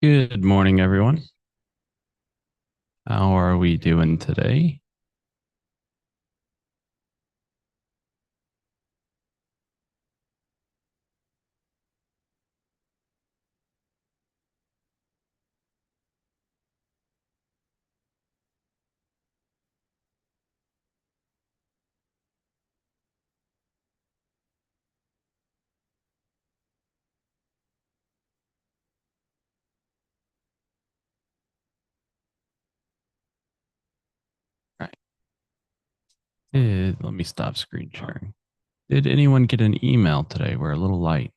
Good morning, everyone. How are we doing today? All right. Let me stop screen sharing. Did anyone get an email today? We're a little light.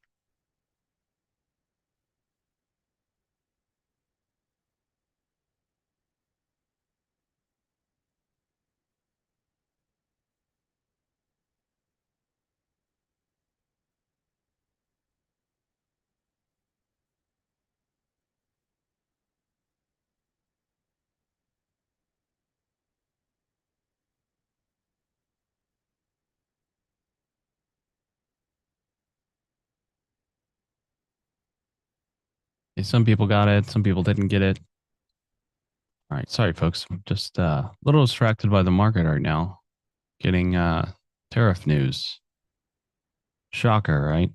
Some people got it, some people didn't get it. All right, sorry, folks. I'm just a little distracted by the market right now. Getting tariff news. Shocker, right?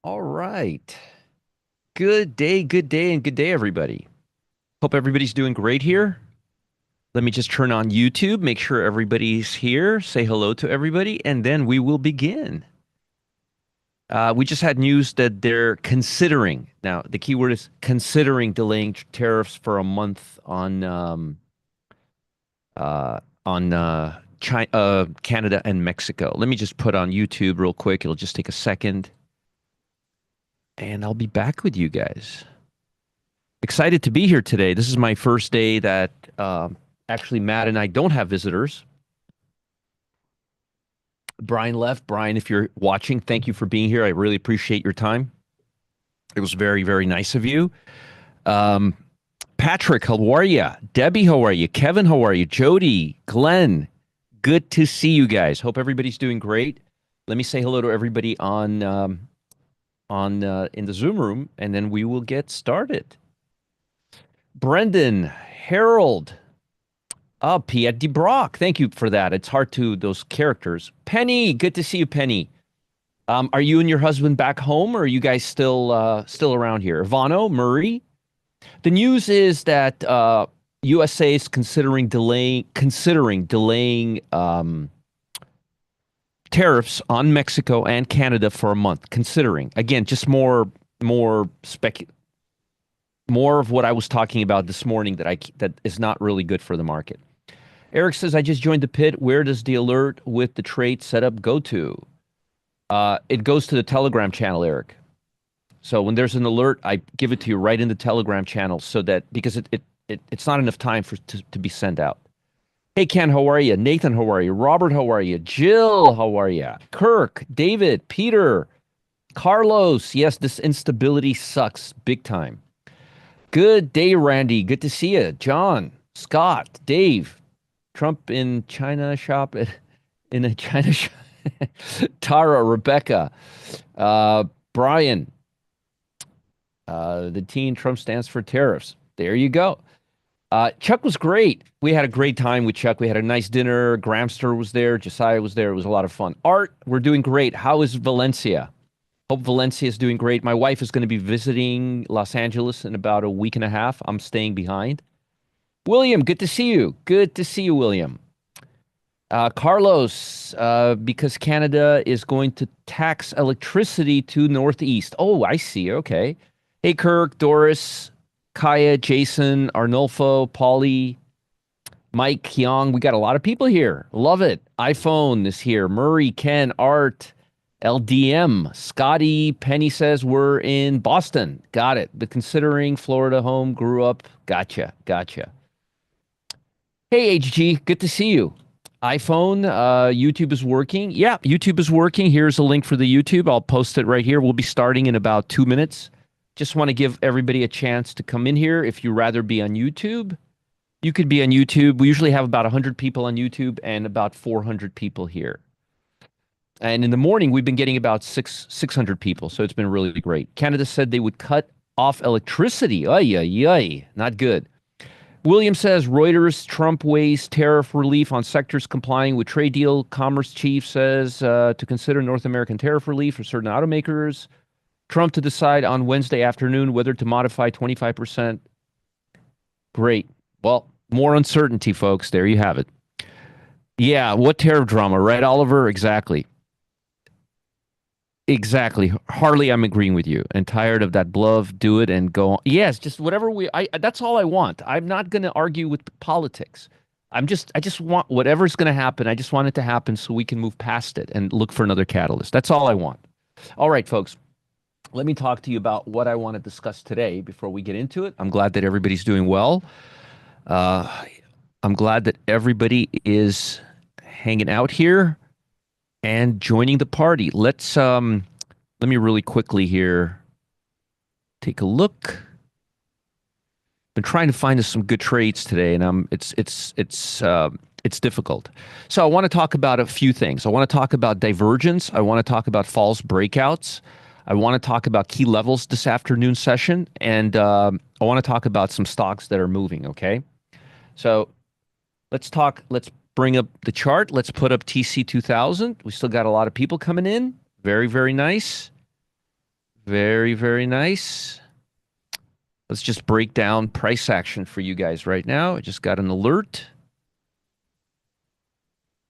All right. And good day, everybody. Hope everybody's doing great here. Let me just turn on YouTube, make sure everybody's here, say hello to everybody, and then we will begin. We just had news that they're considering, now the key word is considering delaying tariffs for a month on China, Canada and Mexico. Let me just put on YouTube real quick. It'll just take a second, and I'll be back with you guys. Excited to be here today. This is my first day that actually Matt and I don't have visitors. Brian left. Brian, if you're watching, thank you for being here. I really appreciate your time. It was very, very nice of you. Um, Patrick, how are you? Debbie, how are you? Kevin, how are you? Jody, Glenn, good to see you guys. Hope everybody's doing great. Let me say hello to everybody on in the Zoom room, and then we will get started. Brendan, Harold, Piet de Brock. Thank you for that. It's hard to those characters. Penny, good to see you, Penny. Are you and your husband back home, or are you guys still around here? Vano, Murray. The news is that USA is considering delaying tariffs on Mexico and Canada for a month. Considering again, just more of what I was talking about this morning that is not really good for the market. Eric says, I just joined the pit. Where does the alert with the trade setup go to? It goes to the Telegram channel, Eric. So when there's an alert, I give it to you right in the Telegram channel so that because it's not enough time to be sent out. Hey, Ken, how are you? Nathan, how are you? Robert, how are you? Jill, how are you? Kirk, David, Peter, Carlos. Yes, this instability sucks big time. Good day, Randy. Good to see you. John, Scott, Dave, Trump in China shop in a China shop. Tara, Rebecca, Brian, the teen Trump stands for tariffs. There you go. Chuck was great. We had a great time with Chuck. We had a nice dinner. Gramster was there. Josiah was there. It was a lot of fun. Art, we're doing great. How is Valencia? Hope Valencia is doing great. My wife is going to be visiting Los Angeles in about a week and a half. I'm staying behind. William, good to see you. Good to see you, William. Carlos, because Canada is going to tax electricity to Northeast. Oh, I see. Okay. Hey, Kirk, Doris, Kaya, Jason, Arnulfo, Paulie, Mike, Young. We got a lot of people here. Love it. iPhone is here. Murray, Ken, Art, LDM, Scotty, Penny says we're in Boston. Got it. But considering Florida home, grew up. Gotcha. Gotcha. Hey, HG, good to see you. iPhone, YouTube is working. Yeah, YouTube is working. Here's a link for the YouTube. I'll post it right here. We'll be starting in about 2 minutes. Just want to give everybody a chance to come in here if you rather be on YouTube. You could be on YouTube. We usually have about 100 people on YouTube and about 400 people here. And in the morning, we've been getting about 600 people. So it's been really great. Canada said they would cut off electricity. Ay, ay, ay. Not good. William says Reuters, Trump weighs tariff relief on sectors complying with trade deal. Commerce chief says to consider North American tariff relief for certain automakers. Trump to decide on Wednesday afternoon whether to modify 25%. Great. Well, more uncertainty, folks. There you have it. Yeah, what tariff drama, right, Oliver? Exactly. Exactly. Harley, I'm agreeing with you. And tired of that bluff, do it and go on. Yes, just whatever that's all I want. I'm not going to argue with politics. I just want whatever's going to happen. I just want it to happen so we can move past it and look for another catalyst. That's all I want. All right, folks. Let me talk to you about what I want to discuss today before we get into it. I'm glad that everybody's doing well. Uh, I'm glad that everybody is hanging out here and joining the party. Let me really quickly here take a look. Been trying to find us some good trades today, and it's difficult. So I want to talk about a few things. I want to talk about divergence. I want to talk about false breakouts. I want to talk about key levels this afternoon session, and I want to talk about some stocks that are moving. Okay, so let's talk. Let's bring up the chart. Let's put up TC 2000. We still got a lot of people coming in. Very, very nice. Very, very nice. Let's just break down price action for you guys right now. I just got an alert.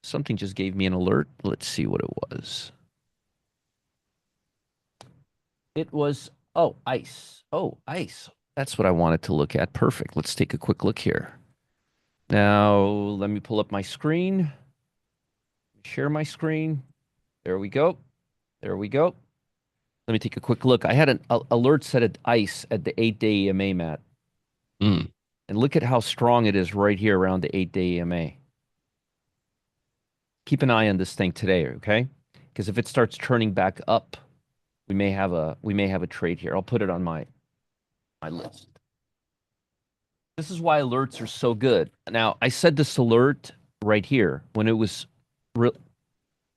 Something just gave me an alert. Let's see what it was. It was, oh, ICE. Oh, ICE. That's what I wanted to look at. Perfect. Let's take a quick look here. Now, let me pull up my screen. Share my screen. There we go. There we go. Let me take a quick look. I had an alert set at ICE at the 8-day EMA, Matt. Mm. And look at how strong it is right here around the 8-day EMA. Keep an eye on this thing today, okay? Because if it starts turning back up, we may have a trade here. I'll put it on my list. This is why alerts are so good. Now, I said this alert right here when it was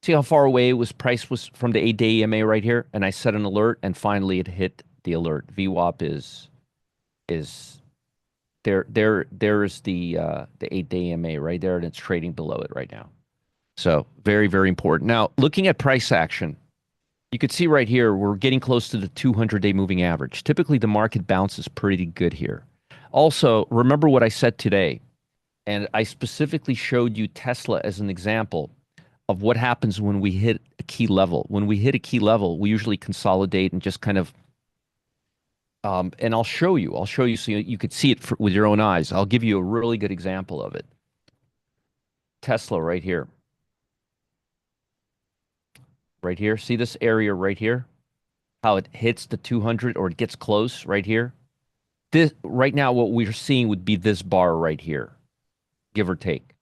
see how far away it was price was from the 8-day EMA right here, and I set an alert, and finally it hit the alert. VWAP is there's the 8-day EMA right there, and it's trading below it right now. So very, very important. Now, looking at price action, you could see right here we're getting close to the 200-day moving average. Typically, the market bounces pretty good here. Also, remember what I said today, and I specifically showed you Tesla as an example of what happens when we hit a key level. When we hit a key level, we usually consolidate and just kind of, and I'll show you so you could see it with your own eyes. I'll give you a really good example of it. Tesla right here. Right here. See this area right here? How it hits the 200 or it gets close right here? This right now, what we're seeing would be this bar right here, give or take.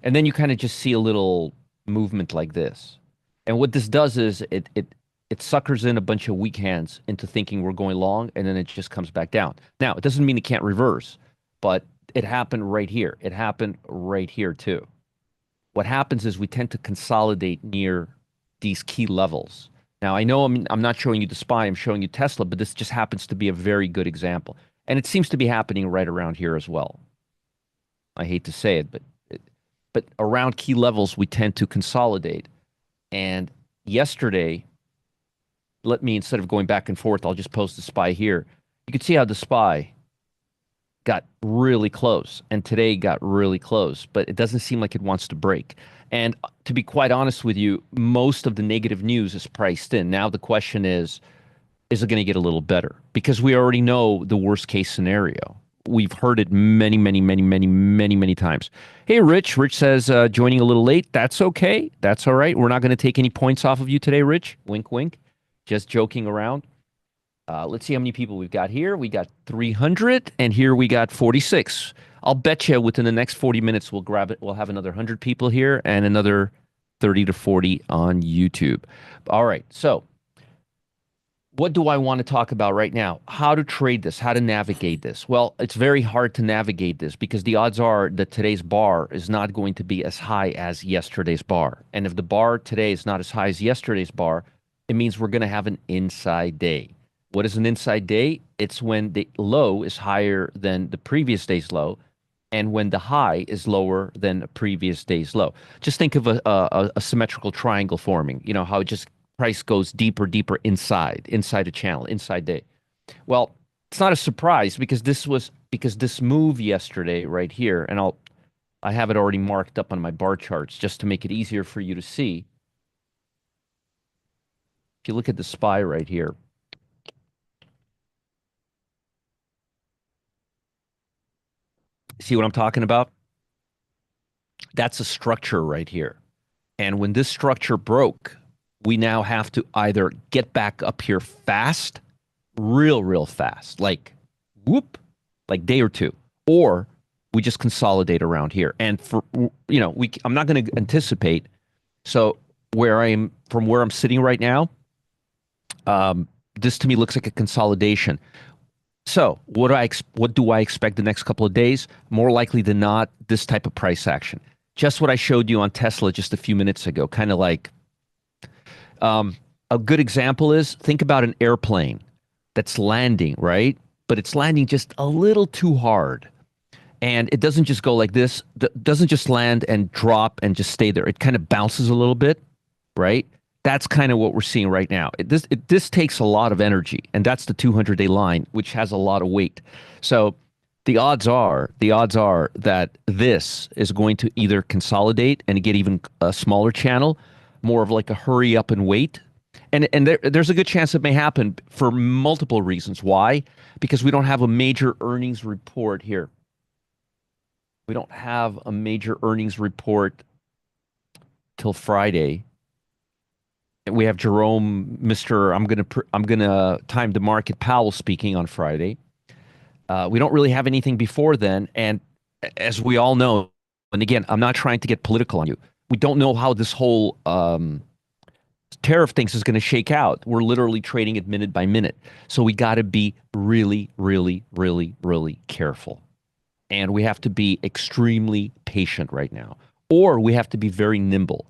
And then you kind of just see a little movement like this. And what this does is it suckers in a bunch of weak hands into thinking we're going long, and then it just comes back down. Now, it doesn't mean it can't reverse, but it happened right here. It happened right here too. What happens is we tend to consolidate near these key levels. Now, I know I'm not showing you the SPY, I'm showing you Tesla, but this just happens to be a very good example. And it seems to be happening right around here as well. I hate to say it, but around key levels, we tend to consolidate. And yesterday, instead of going back and forth, I'll just post the SPY here. You can see how the SPY got really close, and today got really close, but it doesn't seem like it wants to break. And to be quite honest with you, most of the negative news is priced in. Now the question is it going to get a little better? Because we already know the worst case scenario. We've heard it many, many, many, many, many, many times. Hey, Rich. Rich says, joining a little late. That's okay. That's all right. We're not going to take any points off of you today, Rich. Wink, wink. Just joking around. Let's see how many people we've got here. We got 300, and here we got 46. I'll bet you within the next 40 minutes we'll grab it. We'll have another 100 people here and another 30 to 40 on YouTube. All right, so what do I want to talk about right now? How to trade this, how to navigate this. Well, it's very hard to navigate this because the odds are that today's bar is not going to be as high as yesterday's bar. And if the bar today is not as high as yesterday's bar, it means we're going to have an inside day. What is an inside day? It's when the low is higher than the previous day's low and when the high is lower than the previous day's low. Just think of a symmetrical triangle forming. You know how it just price goes deeper, deeper inside a channel, inside day. Well, it's not a surprise because this move yesterday right here, and I have it already marked up on my bar charts just to make it easier for you to see. If you look at the SPY right here, see what I'm talking about? That's a structure right here. And when this structure broke, we now have to either get back up here fast, real fast, like whoop, like day or two, or we just consolidate around here. And for I'm not going to anticipate. So where I'm sitting right now, this to me looks like a consolidation. So what do I expect the next couple of days? More likely than not, this type of price action. Just what I showed you on Tesla just a few minutes ago. Kind of like a good example is think about an airplane that's landing, right? But it's landing just a little too hard. And it doesn't just go like this, doesn't just land and drop and just stay there. It kind of bounces a little bit, right? That's kind of what we're seeing right now. This takes a lot of energy, and that's the 200-day line, which has a lot of weight. So the odds are that this is going to either consolidate and get even a smaller channel, more of like a hurry up and wait. And there's a good chance it may happen for multiple reasons. Why? Because we don't have a major earnings report here. We don't have a major earnings report till Friday. We have Jerome, Mr. I'm gonna time the market Powell speaking on Friday. We don't really have anything before then, and as we all know, and again, I'm not trying to get political on you. We don't know how this whole tariff things is going to shake out. We're literally trading it minute by minute, so we got to be really careful. And we have to be extremely patient right now, or we have to be very nimble.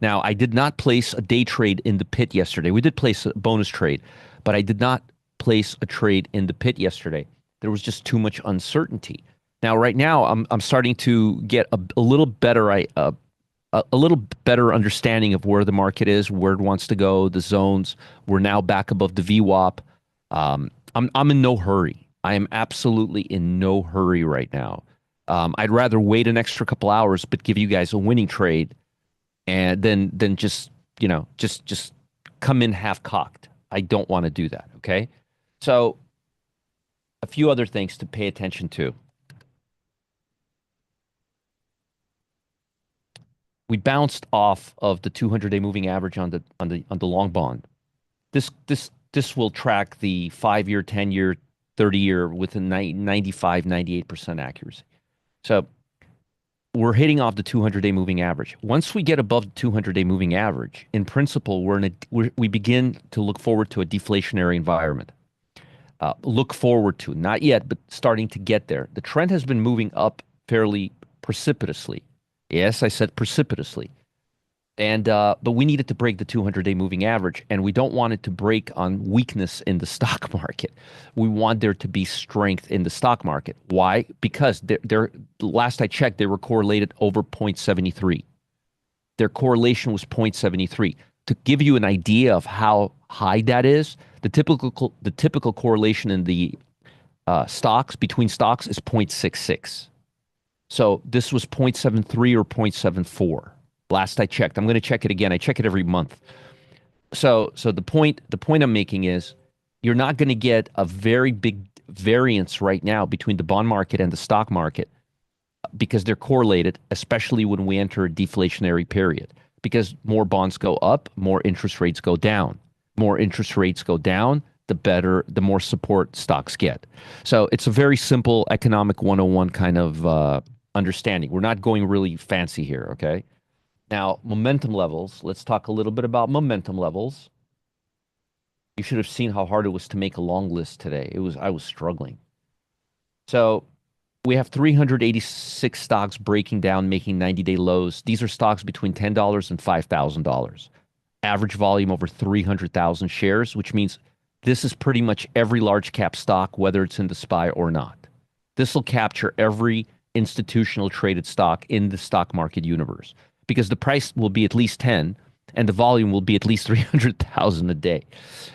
Now, I did not place a day trade in the pit yesterday. We did place a bonus trade, but I did not place a trade in the pit yesterday. There was just too much uncertainty. Now, right now, I'm starting to get a little better a little better understanding of where the market is, where it wants to go, the zones. We're now back above the VWAP. I'm in no hurry. I am absolutely in no hurry right now. I'd rather wait an extra couple hours, but give you guys a winning trade, and then just just come in half cocked. I don't want to do that. Okay, so a few other things to pay attention to. We bounced off of the 200-day moving average on the long bond. This will track the 5-year, 10-year, 30-year with a 95, 98% accuracy. So we're hitting off the 200-day moving average. Once we get above the 200-day moving average, in principle, we begin to look forward to a deflationary environment. Look forward to, not yet, but starting to get there. The trend has been moving up fairly precipitously. Yes, I said precipitously. And but we needed to break the 200-day moving average, and we don't want it to break on weakness in the stock market. We want there to be strength in the stock market. Why? Because last I checked, they were correlated over 0.73. Their correlation was 0.73. To give you an idea of how high that is, the typical correlation in the stocks between stocks is 0.66. So this was 0.73 or 0.74. Last I checked. I'm going to check it again. I check it every month. So the point I'm making is you're not going to get a very big variance right now between the bond market and the stock market because they're correlated, especially when we enter a deflationary period. Because more bonds go up, more interest rates go down. More interest rates go down, the more support stocks get. So it's a very simple economic 101 kind of understanding. We're not going really fancy here, okay? Now, momentum levels. Let's talk a little bit about momentum levels You should have seen how hard it was to make a long list today. I was struggling. So we have 386 stocks breaking down, making 90-day lows. These are stocks between $10 and $5,000. Average volume over 300,000 shares, which means this is pretty much every large cap stock, whether it's in the SPY or not. This will capture every institutional traded stock in the stock market universe because the price will be at least 10 and the volume will be at least 300,000 a day.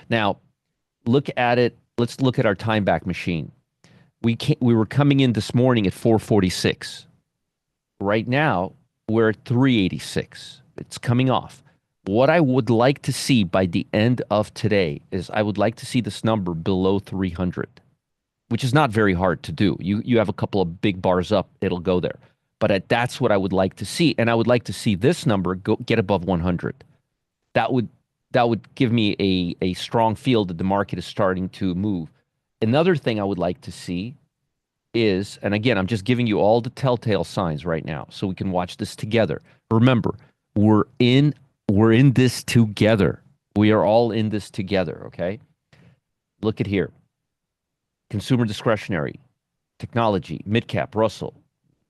Now, look at it. Let's look at our time back machine. We were coming in this morning at 446. Right now, we're at 386. It's coming off. What I would like to see by the end of today is I would like to see this number below 300, which is not very hard to do. You have a couple of big bars up, it'll go there. But that's what I would like to see. And I would like to see this number get above 100. That would give me a strong feel that the market is starting to move. Another thing I would like to see is, and again, I'm just giving you all the telltale signs right now so we can watch this together. Remember, we're in this together. We are all in this together, okay? Look at here. Consumer discretionary, technology, mid-cap, Russell.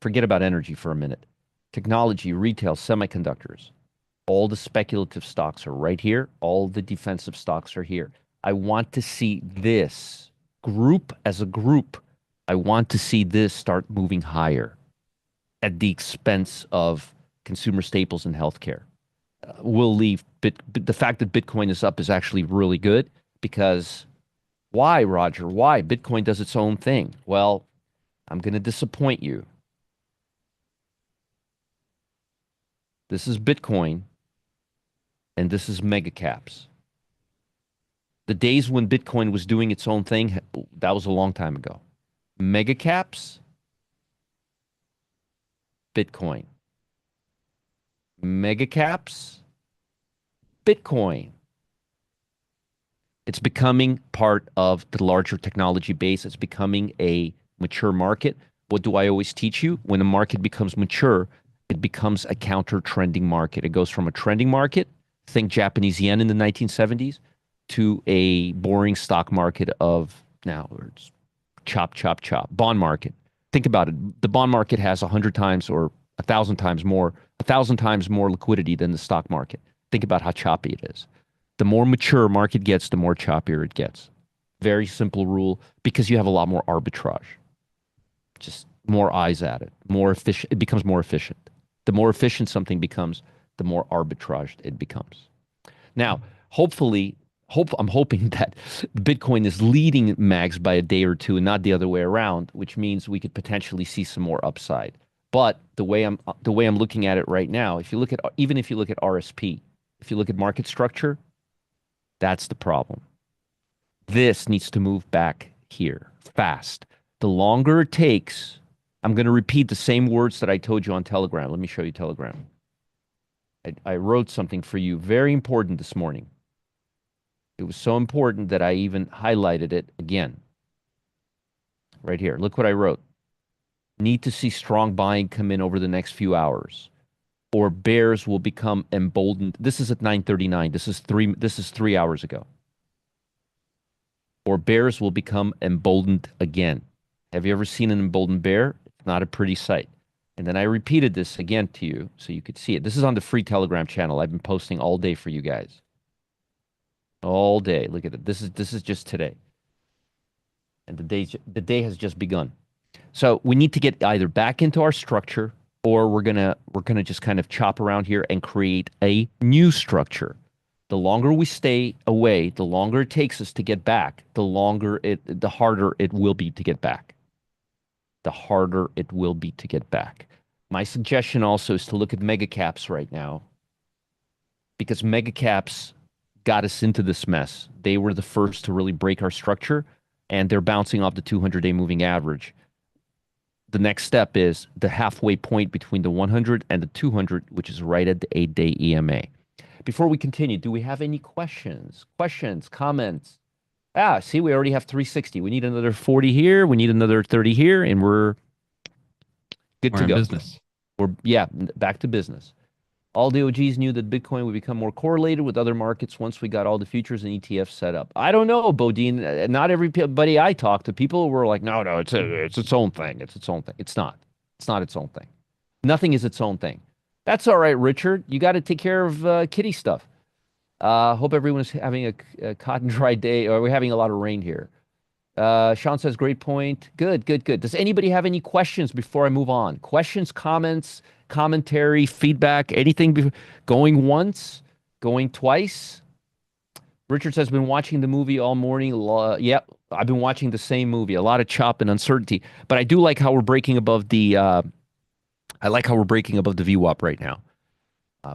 Forget about energy for a minute. Technology, retail, semiconductors. All the speculative stocks are right here. All the defensive stocks are here. I want to see this group as a group. I want to see this start moving higher at the expense of consumer staples and healthcare. We'll leave. The fact that Bitcoin is up is actually really good because why, Roger? Why? Bitcoin does its own thing. Well, I'm going to disappoint you. This is Bitcoin and this is mega caps. The days when Bitcoin was doing its own thing, that was a long time ago. Mega caps, Bitcoin. Mega caps, Bitcoin. It's becoming part of the larger technology base. It's becoming a mature market. What do I always teach you? When a market becomes mature, it becomes a counter-trending market. It goes from a trending market, think Japanese yen in the 1970s, to a boring stock market of now it's chop, chop, chop. Bond market. Think about it. The bond market has 100 times or 1,000 times more, 1,000 times more liquidity than the stock market. Think about how choppy it is. The more mature a market gets, the more choppier it gets. Very simple rule because you have a lot more arbitrage. Just more eyes at it. More efficient. It becomes more efficient. The more efficient something becomes, the more arbitraged it becomes. Now, I'm hoping that Bitcoin is leading mags by a day or two and not the other way around, which means we could potentially see some more upside. But the way I'm looking at it right now, even if you look at RSP, if you look at market structure, that's the problem. This needs to move back here fast. The longer it takes, I'm going to repeat the same words that I told you on Telegram. Let me show you Telegram. I wrote something for you, very important this morning. It was so important that I even highlighted it again. Right here. Look what I wrote. Need to see strong buying come in over the next few hours, or bears will become emboldened. This is at 9:39. This is 3 hours ago. Or bears will become emboldened again. Have you ever seen an emboldened bear? It's not a pretty sight. And then I repeated this again to you so you could see it. This is on the free Telegram channel. I've been posting all day for you guys. All day. Look at it. This is just today. And the day has just begun. So we need to get either back into our structure or we're gonna just kind of chop around here and create a new structure. The longer we stay away, the longer it takes us to get back, the harder it will be to get back. The harder it will be to get back. My suggestion also is to look at mega caps right now because mega caps got us into this mess. They were the first to really break our structure and they're bouncing off the 200-day moving average. The next step is the halfway point between the 100 and the 200, which is right at the 8-day EMA. Before we continue, do we have any questions? Questions, comments? See, we already have 360. We need another 40 here. We need another 30 here, and we're good to go. Business. Back to business. All the OGs knew that Bitcoin would become more correlated with other markets once we got all the futures and ETFs set up. I don't know, Bodine. Not everybody I talked to, people were like, no, no, it's its own thing. It's its own thing. It's not. It's not its own thing. Nothing is its own thing. That's all right, Richard. You got to take care of kitty stuff. Hope everyone is having a cotton dry day, or we're having a lot of rain here. Sean says, great point. Good, good, good. Does anybody have any questions before I move on? Questions, comments, commentary, feedback, anything? Going once, going twice. Richard says, been watching the movie all morning. Yep, I've been watching the same movie. A lot of chop and uncertainty, but I do like how we're breaking above the. I like how we're breaking above the VWAP right now,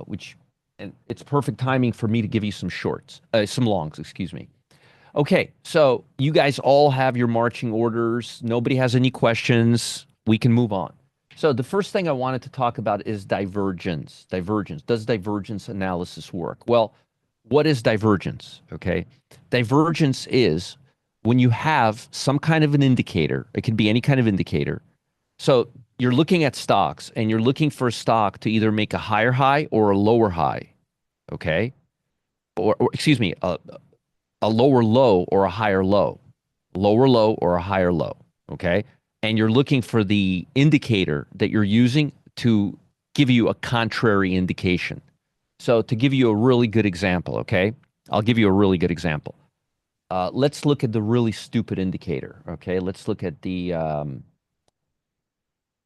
which, and it's perfect timing for me to give you some shorts, some longs, excuse me. Okay, so you guys all have your marching orders. Nobody has any questions. We can move on. So the first thing I wanted to talk about is divergence. Divergence. Does divergence analysis work? Well, what is divergence? Okay. Divergence is when you have some kind of an indicator, it can be any kind of indicator. So you're looking at stocks and you're looking for a stock to either make a higher high or a lower high. Okay. Or excuse me, a lower low or a higher low, lower low or a higher low. Okay. And you're looking for the indicator that you're using to give you a contrary indication. So to give you a really good example, okay, I'll give you a really good example. Let's look at the really stupid indicator. Okay. Let's look at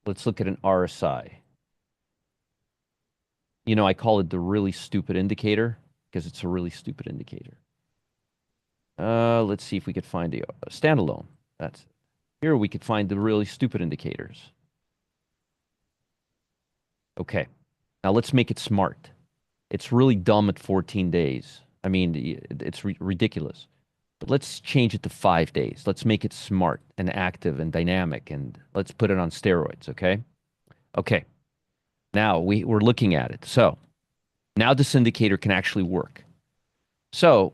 let's look at an RSI. You know, I call it the really stupid indicator because it's a really stupid indicator. Let's see if we could find a standalone. That's here we could find the really stupid indicators. Okay, now let's make it smart. It's really dumb at 14 days. I mean, it's ridiculous. But let's change it to 5 days. Let's make it smart and active and dynamic, and let's put it on steroids, okay? Okay, now we're looking at it. So now this indicator can actually work. So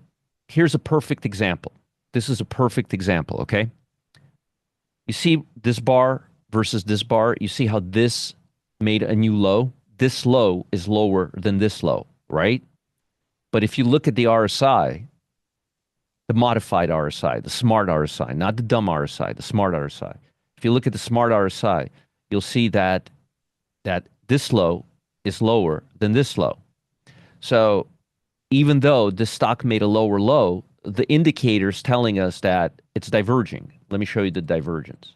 here's a perfect example. This is a perfect example, okay? You see this bar versus this bar. You see how this made a new low? This low is lower than this low, right? But if you look at the RSI, the modified RSI, the smart RSI, not the dumb RSI, the smart RSI. If you look at the smart RSI, you'll see that this low is lower than this low. So even though the stock made a lower low, the indicator's telling us that it's diverging. Let me show you the divergence.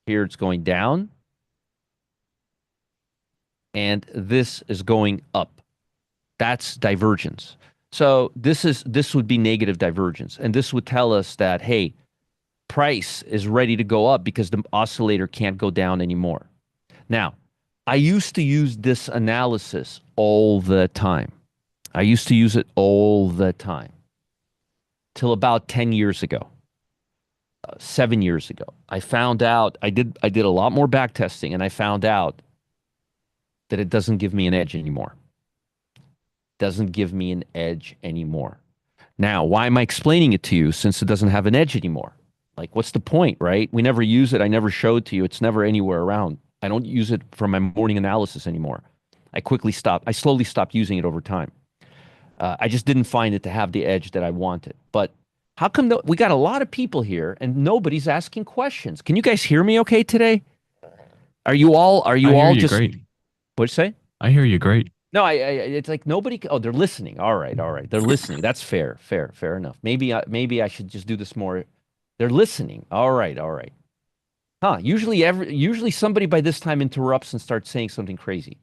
Here it's going down, and this is going up. That's divergence. So this would be negative divergence, and this would tell us that, hey, price is ready to go up because the oscillator can't go down anymore. Now, I used to use this analysis all the time. I used to use it all the time till about 10 years ago, 7 years ago. I found out I did a lot more back testing, and I found out that it doesn't give me an edge anymore. Doesn't give me an edge anymore. Now, why am I explaining it to you since it doesn't have an edge anymore? Like, what's the point, right? We never use it. I never show it to you. It's never anywhere around. I don't use it for my morning analysis anymore. I slowly stopped using it over time. I just didn't find it to have the edge that I wanted. But how come we got a lot of people here and nobody's asking questions? Can you guys hear me okay today? Are you all I hear you just, great. what'd you say? I hear you great. No, it's like nobody. Oh, they're listening. All right, all right. They're listening. That's fair, fair enough. Maybe I should just do this more. They're listening. All right, all right. Huh? Usually somebody by this time interrupts and starts saying something crazy.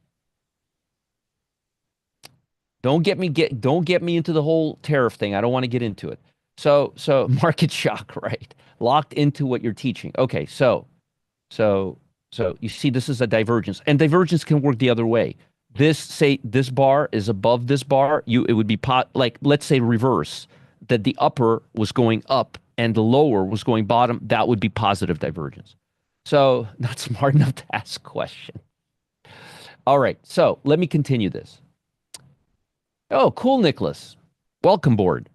Don't get me into the whole tariff thing. I don't want to get into it. So market shock, right? Locked into what you're teaching. Okay, so you see this is a divergence, and divergence can work the other way. This bar is above this bar, it would be like, let's say reverse, that the upper was going up and the lower was going bottom. That would be positive divergence. So not smart enough to ask question. All right, so let me continue this. Oh, cool, Nicholas. Welcome board.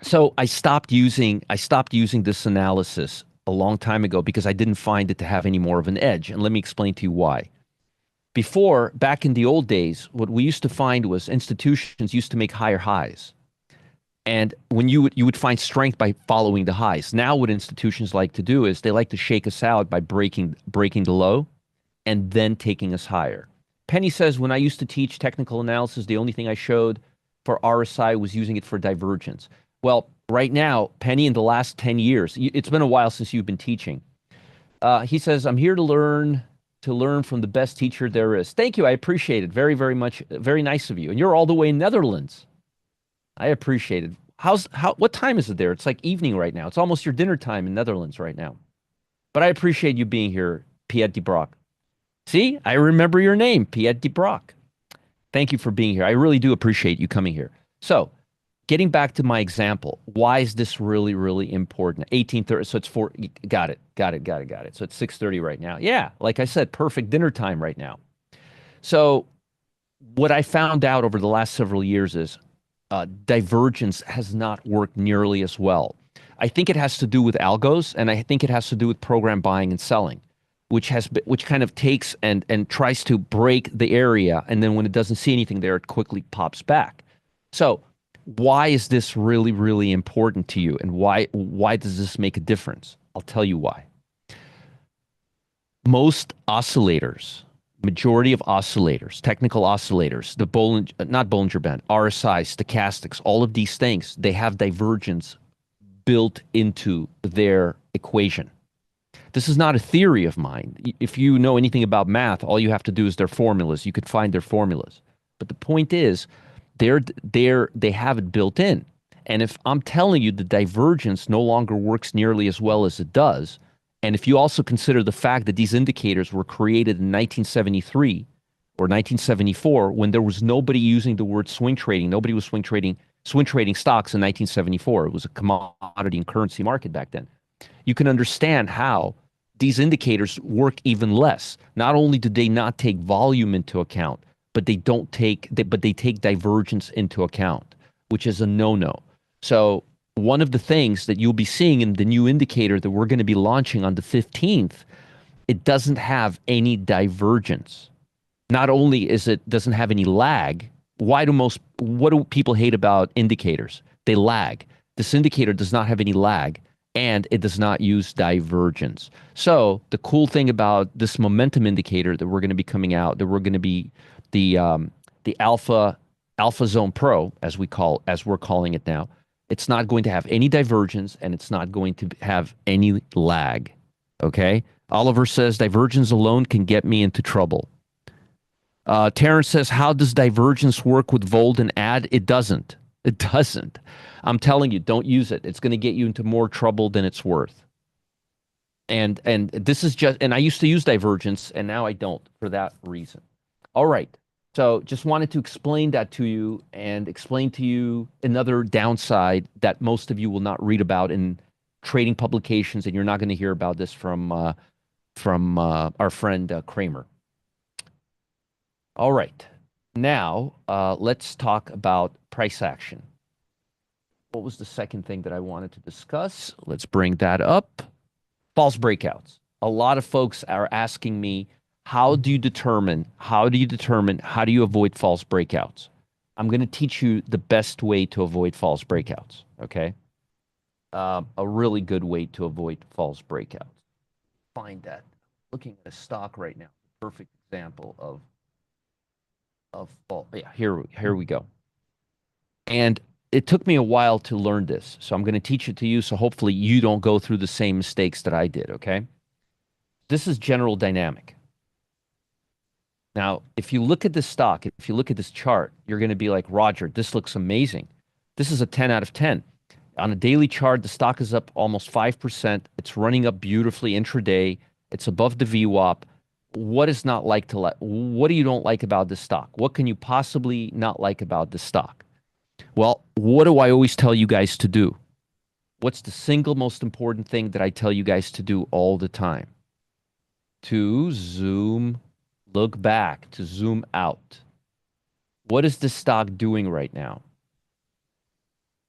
So I stopped using this analysis a long time ago because I didn't find it to have any more of an edge. And let me explain to you why. Before, back in the old days, what we used to find was institutions used to make higher highs. And when you would find strength by following the highs. Now what institutions like to do is they like to shake us out by breaking the low and then taking us higher. Penny says, when I used to teach technical analysis, the only thing I showed for RSI was using it for divergence. Well, right now, Penny, in the last 10 years, it's been a while since you've been teaching. He says, I'm here to learn from the best teacher there is. Thank you. I appreciate it very, very much. Very nice of you. And you're all the way in Netherlands. I appreciate it. What time is it there? It's like evening right now. It's almost your dinner time in Netherlands right now. But I appreciate you being here, Piet de Brock. See, I remember your name, Piet de Brock. Thank you for being here. I really do appreciate you coming here. So, getting back to my example, why is this really, really important? 18:30. So it's four. Got it. Got it. Got it. Got it. So it's 6:30 right now. Yeah, like I said, perfect dinner time right now. So what I found out over the last several years is divergence has not worked nearly as well. I think it has to do with algos, and I think it has to do with program buying and selling, which kind of takes and tries to break the area, and then when it doesn't see anything there, it quickly pops back. So why is this really, really important to you, and why does this make a difference? I'll tell you why. Most oscillators, majority of oscillators, technical oscillators, the not Bollinger Band, RSI, stochastics, all of these things, they have divergence built into their equation. This is not a theory of mine. If you know anything about math, all you have to do is their formulas. You could find their formulas. But the point is, they have it built in. And if I'm telling you the divergence no longer works nearly as well as it does, and if you also consider the fact that these indicators were created in 1973 or 1974, when there was nobody using the word swing trading, nobody was swing trading stocks in 1974. It was a commodity and currency market back then. You can understand how these indicators work even less. Not only do they not take volume into account, but they take divergence into account, which is a no-no. So one of the things that you'll be seeing in the new indicator that we're going to be launching on the 15th, it doesn't have any divergence. Not only is it doesn't have any lag, what do people hate about indicators? They lag. This indicator does not have any lag, and it does not use divergence. So the cool thing about this momentum indicator that we're going to be coming out, that we're going to be the Alpha Zone Pro, as we're calling it now, it's not going to have any divergence, and it's not going to have any lag. Okay? Oliver says divergence alone can get me into trouble. Terrence says, how does divergence work with Volt and add? It doesn't. It doesn't. I'm telling you, don't use it. It's going to get you into more trouble than it's worth. And this is just, and I used to use divergence, and now I don't for that reason. All right. So just wanted to explain that to you and explain to you another downside that most of you will not read about in trading publications, and you're not going to hear about this from our friend Kramer. All right. Now, let's talk about price action. What was the second thing that I wanted to discuss? Let's bring that up. False breakouts. A lot of folks are asking me, how do you avoid false breakouts? I'm going to teach you the best way to avoid false breakouts, okay? A really good way to avoid false breakouts. Find that. Looking at a stock right now, perfect example of yeah, here we go. And it took me a while to learn this, so I'm going to teach it to you, so hopefully you don't go through the same mistakes that I did, okay? This is General Dynamic. Now, if you look at this stock, if you look at this chart, you're going to be like, Roger, this looks amazing. This is a 10 out of 10. On a daily chart, the stock is up almost 5%. It's running up beautifully intraday. It's above the VWAP. What is not like to like? What do you don't like about this stock? What can you possibly not like about this stock? Well, what do I always tell you guys to do? What's the single most important thing that I tell you guys to do all the time? To zoom, look back, to zoom out. What is the stock doing right now?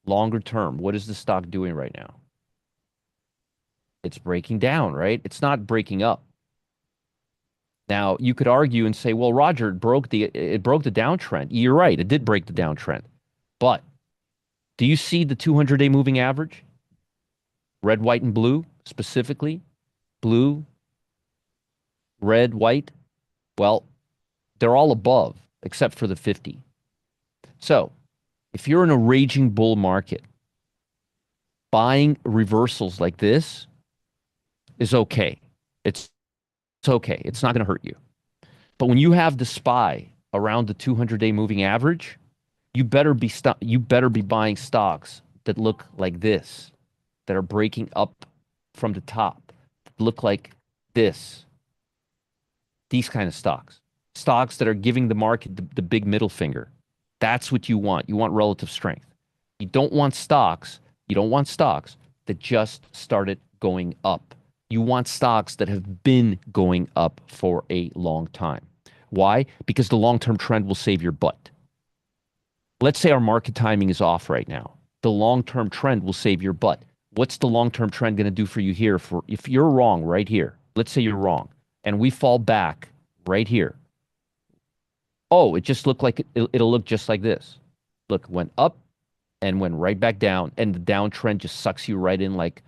Longer term, what is the stock doing right now? It's breaking down, right? It's not breaking up. Now, you could argue and say, well, Roger, it broke the downtrend. You're right, it did break the downtrend. But do you see the 200-day moving average? Red, white, and blue specifically? Blue, red, white? Well, they're all above except for the 50. So, if you're in a raging bull market, buying reversals like this is okay. It's okay. It's not going to hurt you. But when you have the SPY around the 200-day moving average, you better be buying stocks that look like this, that are breaking up from the top, that look like this. These kind of stocks that are giving the market the big middle finger. That's what you want. You want relative strength. You don't want stocks. You don't want stocks that just started going up. You want stocks that have been going up for a long time. Why? Because the long-term trend will save your butt. Let's say our market timing is off right now. The long-term trend will save your butt. What's the long-term trend going to do for you here? For if you're wrong right here, let's say you're wrong, and we fall back right here. Oh, it just looked like it'll look just like this. Look, went up and went right back down, and the downtrend just sucks you right in like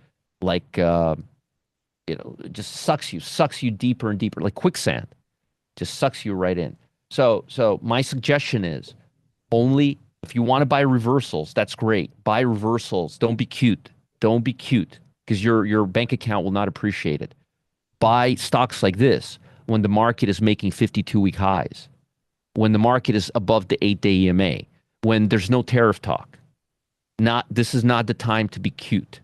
just sucks you deeper and deeper, like quicksand. Just sucks you right in. So my suggestion is only if you want to buy reversals, that's great. Buy reversals. Don't be cute. Don't be cute because your bank account will not appreciate it. Buy stocks like this when the market is making 52-week highs, when the market is above the 8-day EMA, when there's no tariff talk. This is not the time to be cute.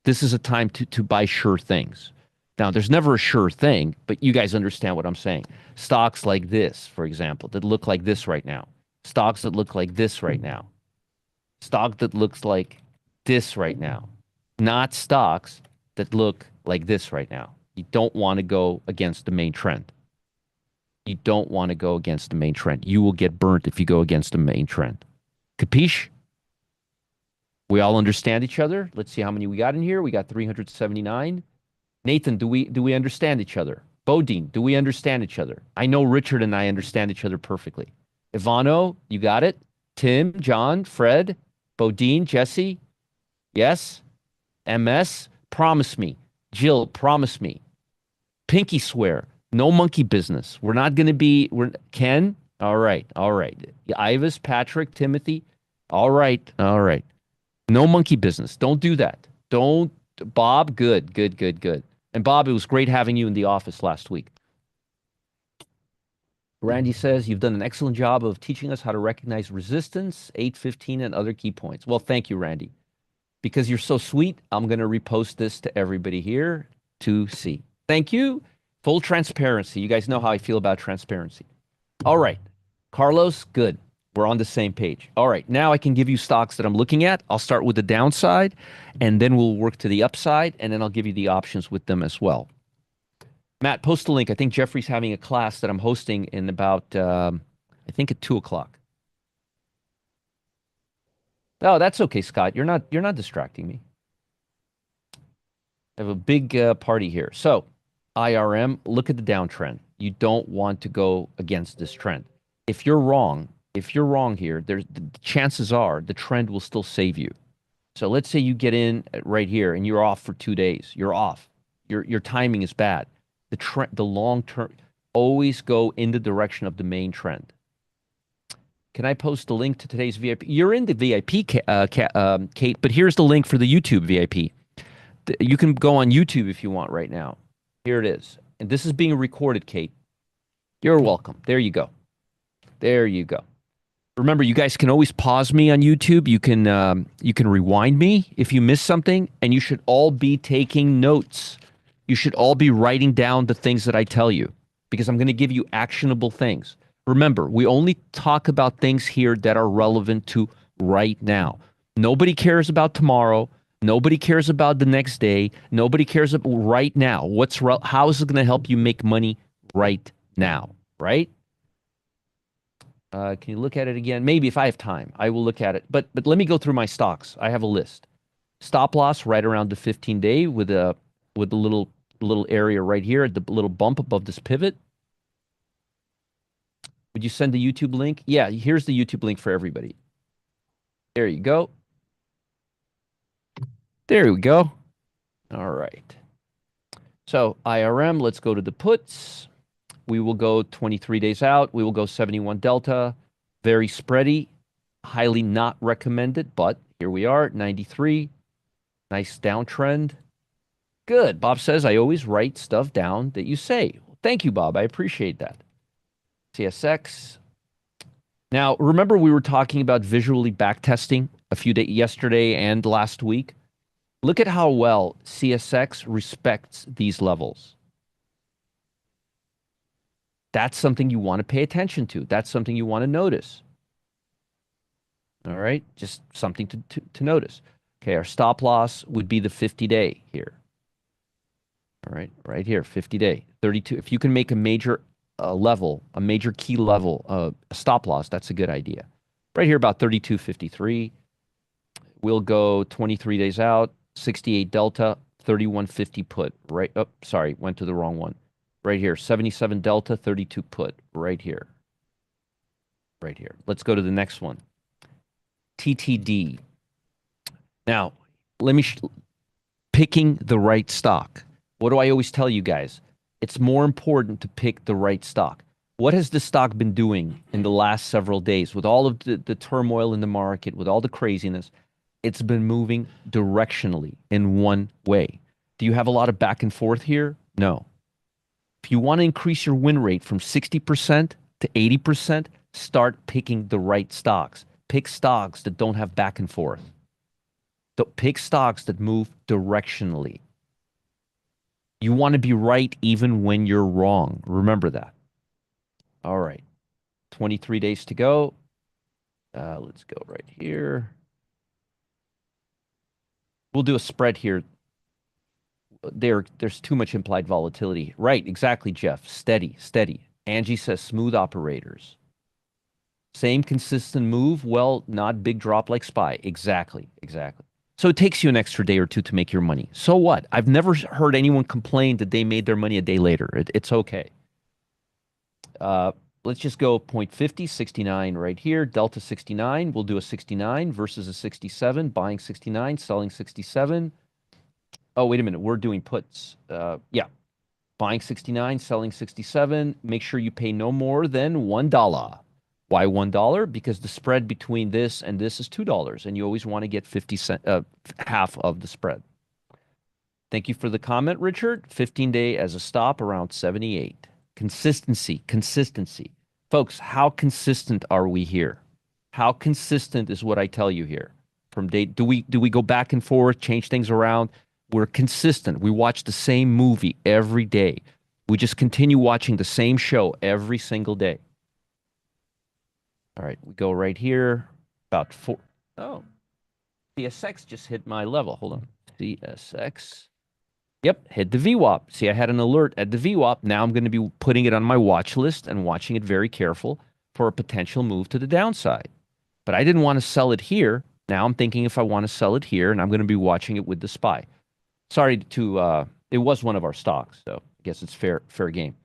This is a time to buy sure things. Now, there's never a sure thing, but you guys understand what I'm saying. Stocks like this, for example, that look like this right now. Stocks that look like this right now. Stock that looks like this right now. Not stocks that look like this right now. You don't want to go against the main trend. You don't want to go against the main trend. You will get burnt if you go against the main trend. Capiche? We all understand each other. Let's see how many we got in here. We got 379. Nathan, do we understand each other? Bodine, do we understand each other? I know Richard and I understand each other perfectly. Ivano, you got it? Tim, John, Fred, Bodine, Jesse, yes? MS, promise me. Jill, promise me. Pinky swear, no monkey business. We're not going to be, Ken? All right, all right. Ivis, Patrick, Timothy, all right, all right. No monkey business. Don't do that. Don't, Bob, good, good, good, good. And Bob, it was great having you in the office last week. Randy says, you've done an excellent job of teaching us how to recognize resistance, 815, and other key points. Well, thank you, Randy. Because you're so sweet, I'm going to repost this to everybody here to see. Thank you. Full transparency. You guys know how I feel about transparency. All right. Carlos, good. We're on the same page. All right. Now I can give you stocks that I'm looking at. I'll start with the downside, and then we'll work to the upside, and then I'll give you the options with them as well. Matt, post a link. I think Jeffrey's having a class that I'm hosting in about, I think at 2 o'clock. Oh, that's okay, Scott. You're not distracting me. I have a big party here. So, IRM, look at the downtrend. You don't want to go against this trend. If you're wrong here, the chances are the trend will still save you. So let's say you get in right here and you're off for 2 days. You're off. Your timing is bad. The long term, always go in the direction of the main trend. Can I post the link to today's VIP? You're in the VIP, Kate, but here's the link for the YouTube VIP. You can go on YouTube if you want right now. Here it is. And this is being recorded, Kate. You're welcome. There you go. There you go. Remember, you guys can always pause me on YouTube. You can rewind me if you miss something, and you should all be taking notes. You should all be writing down the things that I tell you because I'm going to give you actionable things. Remember, we only talk about things here that are relevant to right now. Nobody cares about tomorrow. Nobody cares about the next day. Nobody cares about right now. How is it going to help you make money right now, right? Can you look at it again? Maybe if I have time, I will look at it. But let me go through my stocks. I have a list. Stop loss right around the 15-day with a little area right here, the little bump above this pivot. Would you send the YouTube link? Yeah, here's the YouTube link for everybody. There you go. There we go. All right. So IRM, let's go to the puts. We will go 23 days out. We will go 71 delta. Very spready. Highly not recommended, but here we are, 93. Nice downtrend. Good. Bob says, I always write stuff down that you say. Thank you, Bob. I appreciate that. CSX. Now, remember we were talking about visually backtesting a few days yesterday and last week? Look at how well CSX respects these levels. That's something you want to pay attention to. That's something you want to notice. All right, just something to notice. Okay, our stop loss would be the 50-day here. All right, right here, 50-day, 32. If you can make a major level, a major key level, a stop loss, that's a good idea. Right here, about 32.53. We'll go 23 days out, 68 delta, 31.50 put. Right, oh, sorry, went to the wrong one. Right here, 77 delta, 32 put. Right here. Right here. Let's go to the next one. TTD. Now, let me picking the right stock. What do I always tell you guys? It's more important to pick the right stock. What has the stock been doing in the last several days with all of the turmoil in the market, with all the craziness? It's been moving directionally in one way. Do you have a lot of back and forth here? No. If you want to increase your win rate from 60% to 80%, start picking the right stocks. Pick stocks that don't have back and forth. Pick stocks that move directionally. You want to be right even when you're wrong. Remember that. All right. 23 days to go. Let's go right here. We'll do a spread here. There's too much implied volatility. Right, exactly, Jeff. Steady, steady. Angie says smooth operators. Same consistent move. Well, not big drop like SPY. Exactly, exactly. So it takes you an extra day or two to make your money. So what? I've never heard anyone complain that they made their money a day later. It's okay. Let's just go 0.50, 69 right here. Delta 69. We'll do a 69 versus a 67. Buying 69, selling 67. Oh, wait a minute. We're doing puts. Yeah. Buying 69, selling 67. Make sure you pay no more than $1. Why $1? Because the spread between this and this is $2, and you always want to get 50 cent, half of the spread. Thank you for the comment, Richard. 15-day as a stop around 78. Consistency, consistency. Folks, how consistent are we here? How consistent is what I tell you here? From day, do we go back and forth, change things around? We're consistent. We watch the same movie every day. We just continue watching the same show every single day. All right, we go right here. About 4. Oh, CSX just hit my level. Hold on. CSX. Yep, hit the VWAP. See, I had an alert at the VWAP. Now I'm going to be putting it on my watch list and watching it very careful for a potential move to the downside. But I didn't want to sell it here. Now I'm thinking if I want to sell it here, and I'm going to be watching it with the SPY. Sorry to, it was one of our stocks, so I guess it's fair game.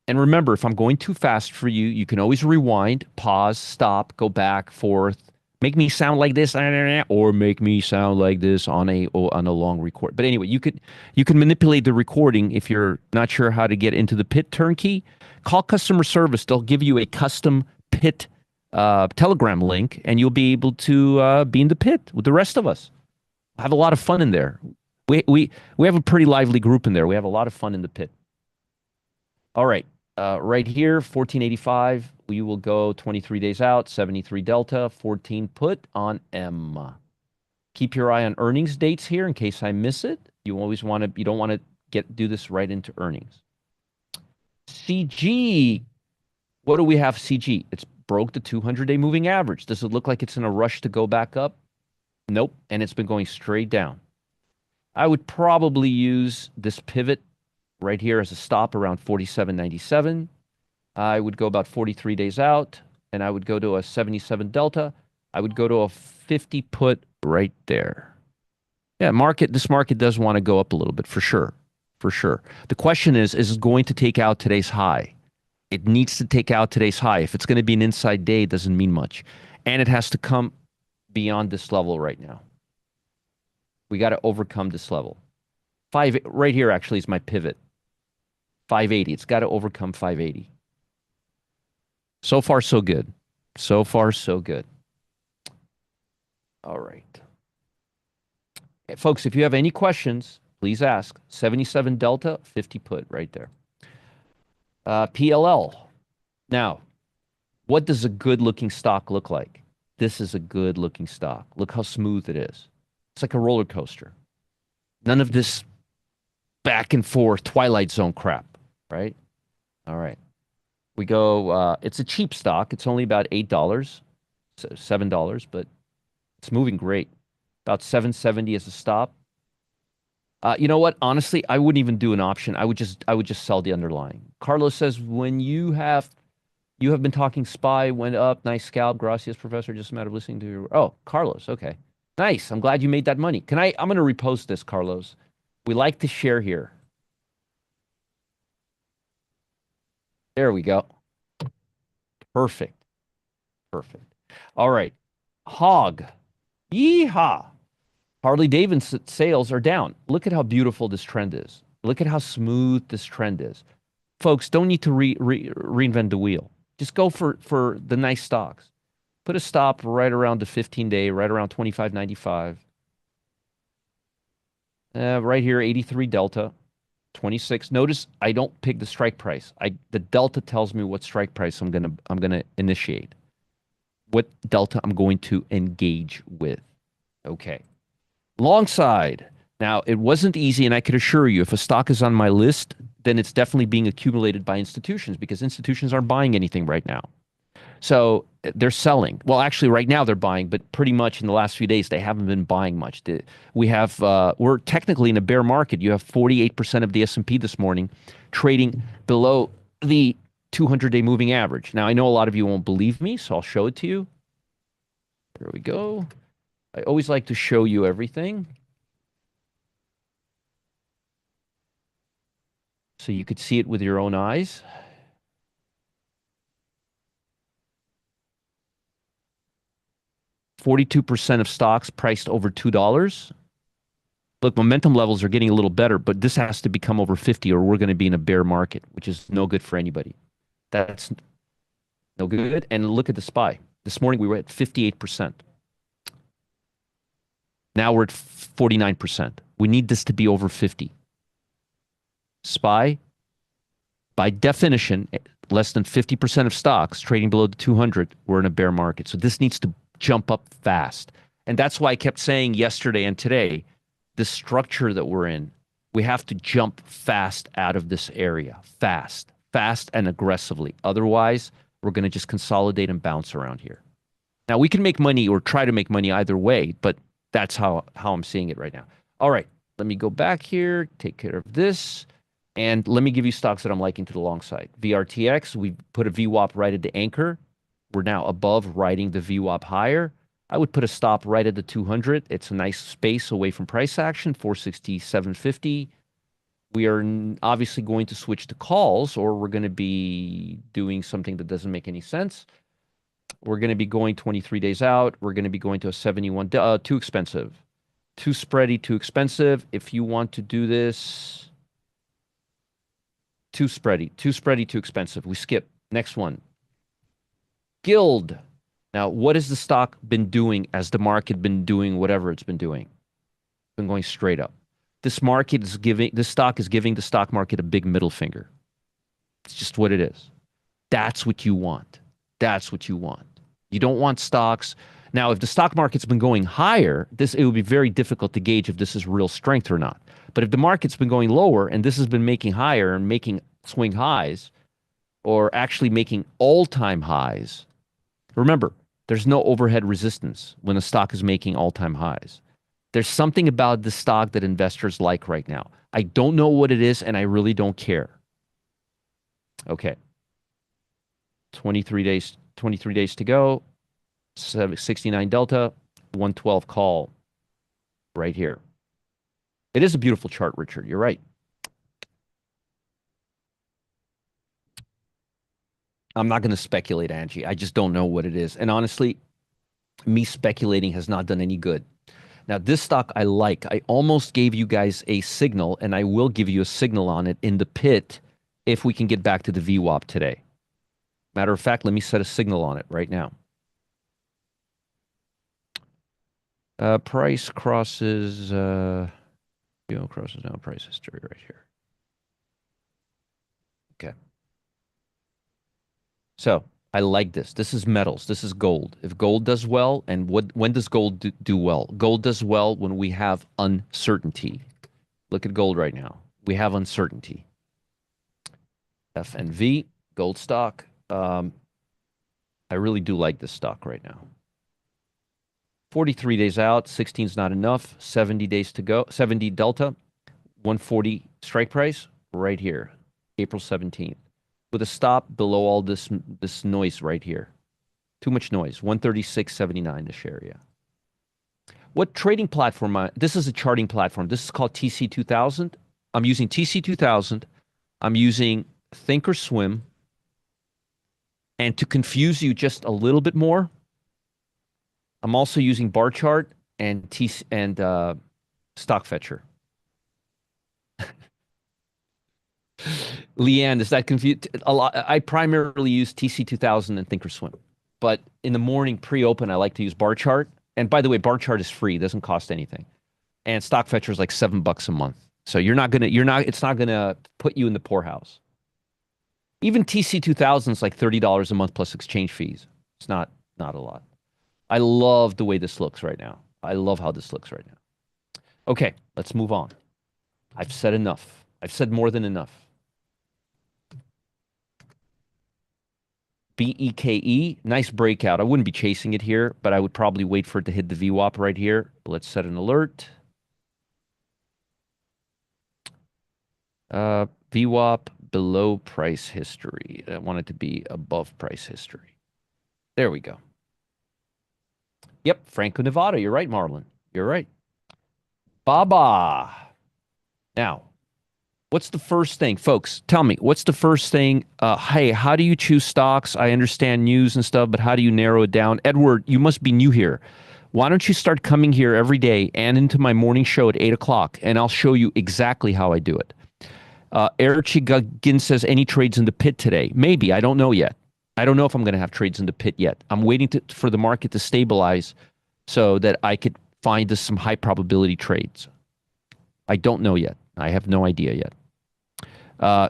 And remember, if I'm going too fast for you, you can always rewind, pause, stop, go back, forth, make me sound like this, or make me sound like this on a long record. But anyway, you can manipulate the recording if you're not sure how to get into the pit turnkey. Call customer service; they'll give you a custom pit Telegram link, and you'll be able to be in the pit with the rest of us. Have a lot of fun in there. We have a pretty lively group in there. We have a lot of fun in the pit. All right. Right here, 1485. We will go 23 days out, 73 delta, 14 put on M. Keep your eye on earnings dates here in case I miss it. You always want to, you don't want to do this right into earnings. CG. What do we have, CG? It's broke the 200-day moving average. Does it look like it's in a rush to go back up? Nope. And it's been going straight down. I would probably use this pivot right here as a stop around 47.97. I would go about 43 days out, and I would go to a 77 delta. I would go to a 50 put right there. Yeah, this market does want to go up a little bit for sure. For sure. The question is it going to take out today's high? It needs to take out today's high. If it's going to be an inside day, it doesn't mean much. And it has to come beyond this level right now. We got to overcome this level. Five right here actually is my pivot. 580. It's got to overcome 580. So far, so good. So far, so good. All right. Hey, folks, if you have any questions, please ask. 77 Delta, 50 put right there. PLL. Now, what does a good looking stock look like? This is a good looking stock. Look how smooth it is. It's like a roller coaster. None of this back and forth Twilight Zone crap, right? All right. We go, it's a cheap stock. It's only about $8, so $7, but it's moving great. About 770 as a stop. You know what? Honestly, I wouldn't even do an option. I would just sell the underlying. Carlos says when you have been talking SPY went up, nice scalp, gracias, professor. Just a matter of listening to your. Oh, Carlos, okay, nice. I'm glad you made that money. Can I? I'm gonna repost this, Carlos. We like to share here. There we go. Perfect, perfect. All right, Hog. Yeehaw. Harley Davidson sales are down. Look at how beautiful this trend is. Look at how smooth this trend is. Folks, don't need to reinvent the wheel. Just go for the nice stocks. Put a stop right around the 15-day, right around 25.95. Right here, 83 Delta, 26. Notice I don't pick the strike price. The Delta tells me what strike price I'm gonna initiate. What Delta I'm going to engage with. Okay. Long side. Now, it wasn't easy, and I could assure you, if a stock is on my list, then it's definitely being accumulated by institutions because institutions aren't buying anything right now. So they're selling. Well, actually, right now they're buying, but pretty much in the last few days they haven't been buying much. We're technically in a bear market. You have 48% of the S&P this morning trading below the 200-day moving average. Now, I know a lot of you won't believe me, so I'll show it to you. There we go. I always like to show you everything so you could see it with your own eyes. 42% of stocks priced over $2. Look, momentum levels are getting a little better, but this has to become over 50 or we're going to be in a bear market, which is no good for anybody. That's no good. And look at the SPY. This morning we were at 58%. Now we're at 49%. We need this to be over 50. SPY, by definition, less than 50% of stocks trading below the 200, we're in a bear market. So this needs to jump up fast. And that's why I kept saying yesterday and today, the structure that we're in, we have to jump fast out of this area. Fast and aggressively. Otherwise, we're going to just consolidate and bounce around here. Now, we can make money or try to make money either way, but that's how I'm seeing it right now. All right, let me go back here, take care of this, and let me give you stocks that I'm liking to the long side. VRTX, we put a VWAP right at the anchor. We're now above, riding the VWAP higher. I would put a stop right at the 200. It's a nice space away from price action, 467.50. We are obviously going to switch to calls, or we're going to be doing something that doesn't make any sense. We're going to be going 23 days out. We're going to be going to a 71, too expensive. Too spready, too expensive. If you want to do this, too spready, too expensive. We skip. Next one. Guild. Now, what has the stock been doing as the market been doing whatever it's been doing? Been going straight up. This stock is giving the stock market a big middle finger. It's just what it is. That's what you want. That's what you want. You don't want stocks. Now, if the stock market's been going higher, it would be very difficult to gauge if this is real strength or not. But if the market's been going lower and this has been making higher and making swing highs, or actually making all-time highs, remember, there's no overhead resistance when a stock is making all-time highs. There's something about the stock that investors like right now. I don't know what it is, and I really don't care. Okay. 23 days to go. 69 Delta, 112 call right here. It is a beautiful chart, Richard. You're right. I'm not going to speculate, Angie. I just don't know what it is. And honestly, me speculating has not done any good. Now, this stock I like. I almost gave you guys a signal, and I will give you a signal on it in the pit if we can get back to the VWAP today. Matter of fact, let me set a signal on it right now. Price crosses, crosses down price history right here. Okay. So I like this. This is metals. This is gold. If gold does well, and when does gold do well? Gold does well when we have uncertainty. Look at gold right now. We have uncertainty. FNV, gold stock. I really do like this stock right now. 43 days out, 16 is not enough. 70 days to go. 70 delta, 140 strike price right here, April 17th. With a stop below all this noise right here. Too much noise. 136.79 this area. What trading platform? This is a charting platform. This is called TC2000. I'm using TC2000. I'm using Thinkorswim. And to confuse you just a little bit more, I'm also using bar chart and stock fetcher. Leanne, is that confused? A lot. I primarily use TC2000 and Thinkorswim, but in the morning pre-open, I like to use bar chart. And by the way, bar chart is free; it doesn't cost anything. And stock fetcher is like $7 a month, so it's not gonna put you in the poorhouse. Even TC2000 is like $30 a month plus exchange fees. It's not a lot. I love the way this looks right now. I love how this looks right now. Okay, let's move on. I've said enough. I've said more than enough. BEKE, nice breakout. I wouldn't be chasing it here, but I would probably wait for it to hit the VWAP right here. Let's set an alert. VWAP below price history. I want it to be above price history. There we go. Yep, Franco Nevada. You're right, Marlon. You're right. Baba. Now, what's the first thing? Folks, tell me, what's the first thing? Hey, how do you choose stocks? I understand news and stuff, but how do you narrow it down? Edward, you must be new here. Why don't you start coming here every day and into my morning show at 8 o'clock, and I'll show you exactly how I do it. Eric Chigagin says, any trades in the pit today? Maybe. I don't know yet. I don't know if I'm going to have trades in the pit yet. I'm waiting for the market to stabilize so that I could find some high probability trades. I don't know yet. I have no idea yet.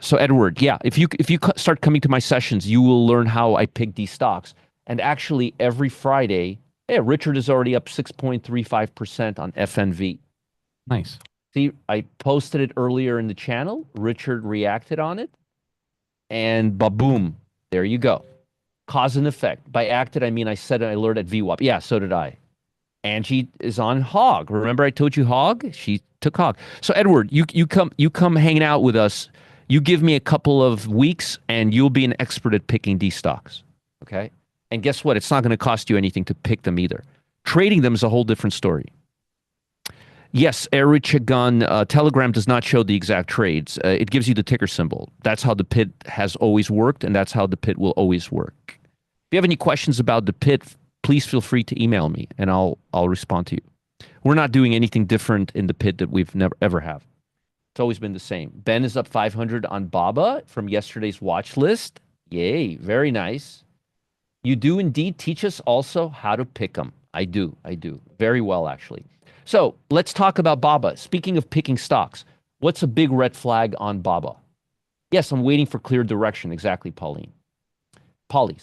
So Edward, yeah, if you start coming to my sessions, you will learn how I pick these stocks. And actually, every Friday, yeah, Richard is already up 6.35% on FNV. Nice. See, I posted it earlier in the channel. Richard reacted on it, and ba-boom, there you go. Cause and effect. By acted, I mean I set an alert at VWAP. Yeah, so did I. Angie is on Hog. Remember I told you Hog? She took Hog. So Edward, you come hanging out with us. You give me a couple of weeks, and you'll be an expert at picking these stocks. Okay? And guess what? It's not going to cost you anything to pick them either. Trading them is a whole different story. Yes, Erichagun, Telegram does not show the exact trades. It gives you the ticker symbol. That's how the pit has always worked, and that's how the pit will always work. If you have any questions about the pit, please feel free to email me, and I'll respond to you. We're not doing anything different in the pit that we've never ever have. It's always been the same. Ben is up 500 on Baba from yesterday's watch list. Yay, very nice. You do indeed teach us also how to pick them. I do. Very well, actually. So let's talk about Baba. Speaking of picking stocks, what's a big red flag on Baba? Yes, I'm waiting for clear direction. Exactly, Pauline. Polly.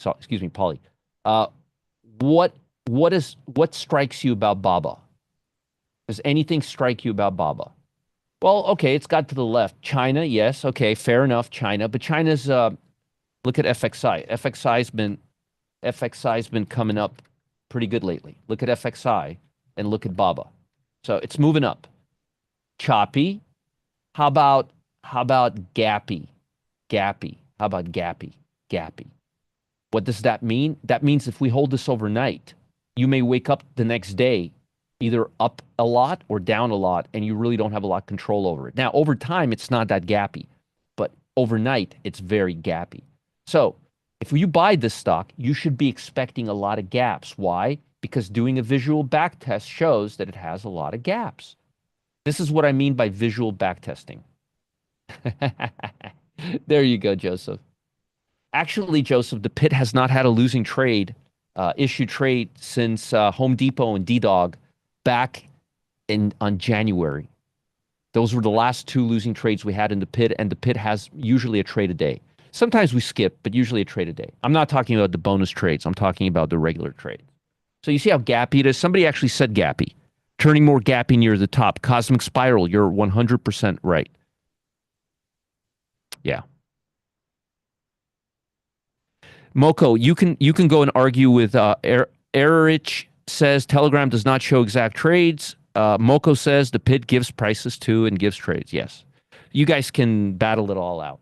What strikes you about Baba? Does anything strike you about Baba? Well, okay, it's got to the left. China, yes, okay, fair enough, China. But China's look at FXI. FXI's been coming up pretty good lately. Look at FXI and look at Baba. So it's moving up. Choppy. How about gappy? Gappy. How about gappy? Gappy. What does that mean? That means if we hold this overnight, you may wake up the next day either up a lot or down a lot, and you really don't have a lot of control over it. Now, over time, it's not that gappy, but overnight, it's very gappy. So If you buy this stock, you should be expecting a lot of gaps. Why? Because doing a visual back test shows that it has a lot of gaps. This is what I mean by visual back testing. There you go, Joseph. Actually, Joseph, the pit has not had a losing trade, issue trade since Home Depot and D-Dog back on January. Those were the last two losing trades we had in the pit, and the pit has usually a trade a day. Sometimes we skip, but usually a trade a day. I'm not talking about the bonus trades. I'm talking about the regular trades. So you see how gappy it is? Somebody actually said gappy. Turning more gappy near the top. Cosmic spiral, you're 100% right. Yeah. Moko, you can go and argue with Erich says Telegram does not show exact trades. Moko says the pit gives prices too and gives trades. Yes. You guys can battle it all out.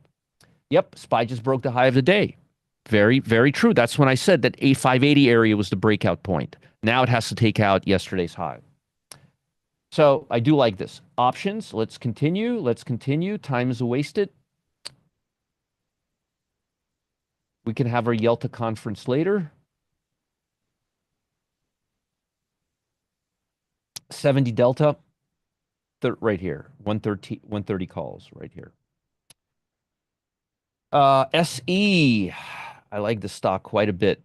Yep, SPY just broke the high of the day. Very, very true. That's when I said that A580 area was the breakout point. Now it has to take out yesterday's high. So I do like this. Options, let's continue. Let's continue. Time is wasted. We can have our Yelta conference later. 70 Delta, right here. 130 calls right here. SE, I like the stock quite a bit.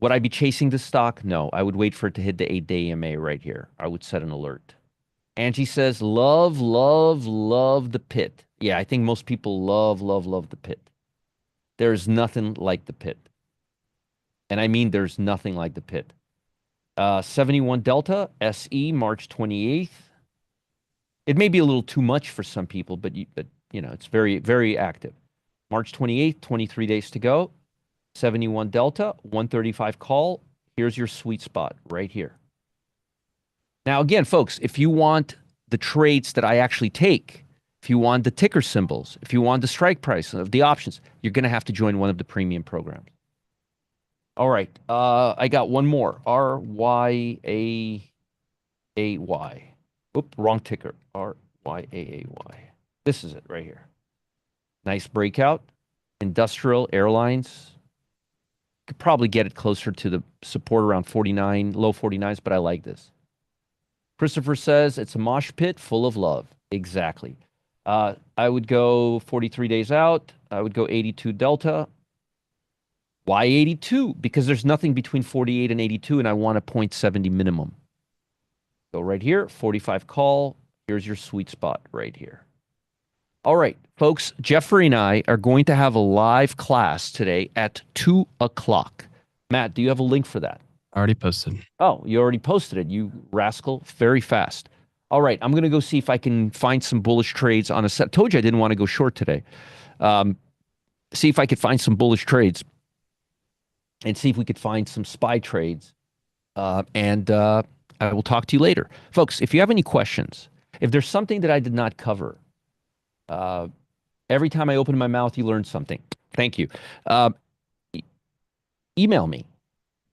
Would I be chasing this stock? No, I would wait for it to hit the 8-day EMA right here. I would set an alert. Angie says, love, love, love the pit. Yeah, I think most people love, love, love the pit. There's nothing like the pit. And I mean there's nothing like the pit. 71 Delta, SE, March 28th. It may be a little too much for some people, but you know, it's very, very active. March 28th, 23 days to go. 71 Delta, 135 call. Here's your sweet spot right here. Now, again, folks, if you want the trades that I actually take, if you want the ticker symbols, if you want the strike price of the options, you're going to have to join one of the premium programs. All right. I got one more. RYAAY. Oop, wrong ticker. RYAAY. This is it right here. Nice breakout. Industrial airlines. Could probably get it closer to the support around 49, low 49s, but I like this. Christopher says it's a mosh pit full of love. Exactly. I would go 43 days out. I would go 82 Delta. Why 82? Because there's nothing between 48 and 82, and I want a 0.70 minimum. Go right here, 45 call. Here's your sweet spot right here. All right, folks, Jeffrey and I are going to have a live class today at 2 o'clock. Matt, do you have a link for that? I already posted. Oh, you already posted it, you rascal. Very fast. All right, I'm going to go see if I can find some bullish trades on a set. I told you I didn't want to go short today. See if I could find some bullish trades and see if we could find some SPY trades. And I will talk to you later. Folks, if you have any questions, if there's something that I did not cover, every time I open my mouth, you learn something. Thank you. Email me.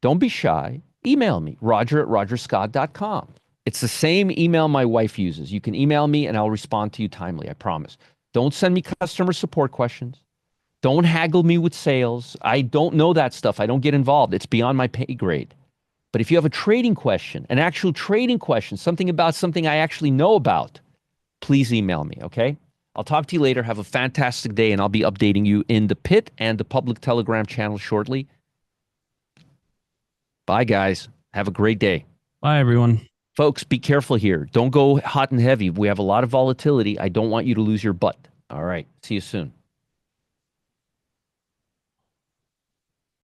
Don't be shy. Email me, roger@rogerscott.com. It's the same email my wife uses. You can email me and I'll respond to you timely, I promise. Don't send me customer support questions. Don't haggle me with sales. I don't know that stuff. I don't get involved. It's beyond my pay grade. But if you have a trading question, an actual trading question, something about something I actually know about, please email me, okay? I'll talk to you later. Have a fantastic day, and I'll be updating you in the pit and the public Telegram channel shortly. Bye, guys. Have a great day. Bye, everyone. Folks, be careful here. Don't go hot and heavy. We have a lot of volatility. I don't want you to lose your butt. All right. See you soon.